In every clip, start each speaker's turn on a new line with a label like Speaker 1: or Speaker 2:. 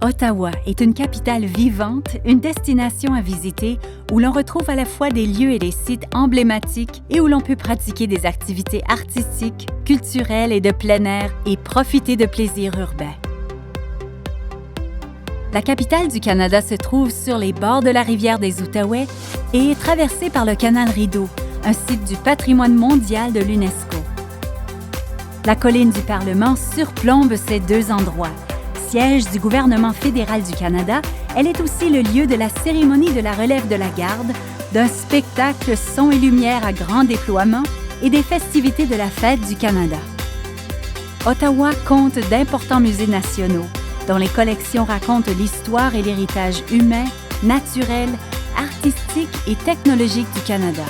Speaker 1: Ottawa est une capitale vivante, une destination à visiter où l'on retrouve à la fois des lieux et des sites emblématiques et où l'on peut pratiquer des activités artistiques, culturelles et de plein air et profiter de plaisirs urbains. La capitale du Canada se trouve sur les bords de la rivière des Outaouais et est traversée par le canal Rideau, un site du patrimoine mondial de l'UNESCO. La colline du Parlement surplombe ces deux endroits. Siège du gouvernement fédéral du Canada, elle est aussi le lieu de la cérémonie de la relève de la garde, d'un spectacle son et lumière à grand déploiement et des festivités de la Fête du Canada. Ottawa compte d'importants musées nationaux, dont les collections racontent l'histoire et l'héritage humain, naturel, artistique et technologique du Canada.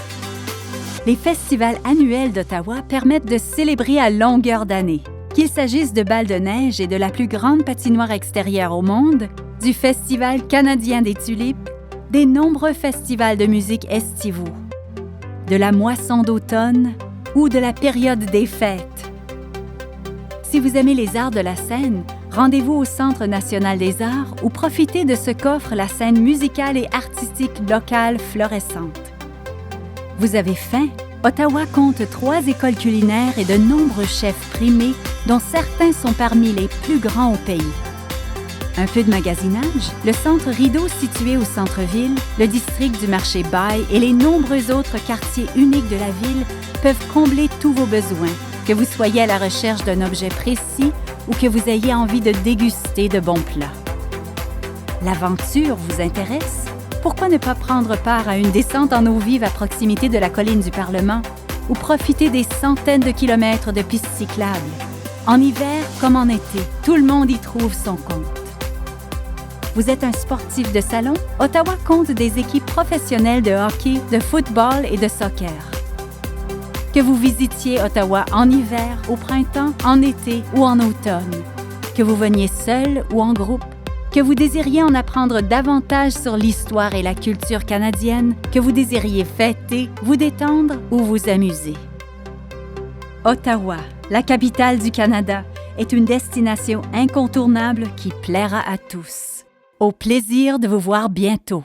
Speaker 1: Les festivals annuels d'Ottawa permettent de célébrer à longueur d'année. Qu'il s'agisse de balles de neige et de la plus grande patinoire extérieure au monde, du Festival canadien des tulipes, des nombreux festivals de musique estivaux, de la moisson d'automne ou de la période des fêtes. Si vous aimez les arts de la scène, rendez-vous au Centre national des arts ou profitez de ce qu'offre la scène musicale et artistique locale florissante. Vous avez faim? Ottawa compte 3 écoles culinaires et de nombreux chefs primés, dont certains sont parmi les plus grands au pays. Un peu de magasinage, le centre Rideau situé au centre-ville, le district du marché Bay et les nombreux autres quartiers uniques de la ville peuvent combler tous vos besoins, que vous soyez à la recherche d'un objet précis ou que vous ayez envie de déguster de bons plats. L'aventure vous intéresse? Pourquoi ne pas prendre part à une descente en eau vive à proximité de la colline du Parlement ou profiter des centaines de kilomètres de pistes cyclables? En hiver comme en été, tout le monde y trouve son compte. Vous êtes un sportif de salon? Ottawa compte des équipes professionnelles de hockey, de football et de soccer. Que vous visitiez Ottawa en hiver, au printemps, en été ou en automne, que vous veniez seul ou en groupe, que vous désiriez en apprendre davantage sur l'histoire et la culture canadienne, que vous désiriez fêter, vous détendre ou vous amuser. Ottawa, la capitale du Canada, est une destination incontournable qui plaira à tous. Au plaisir de vous voir bientôt.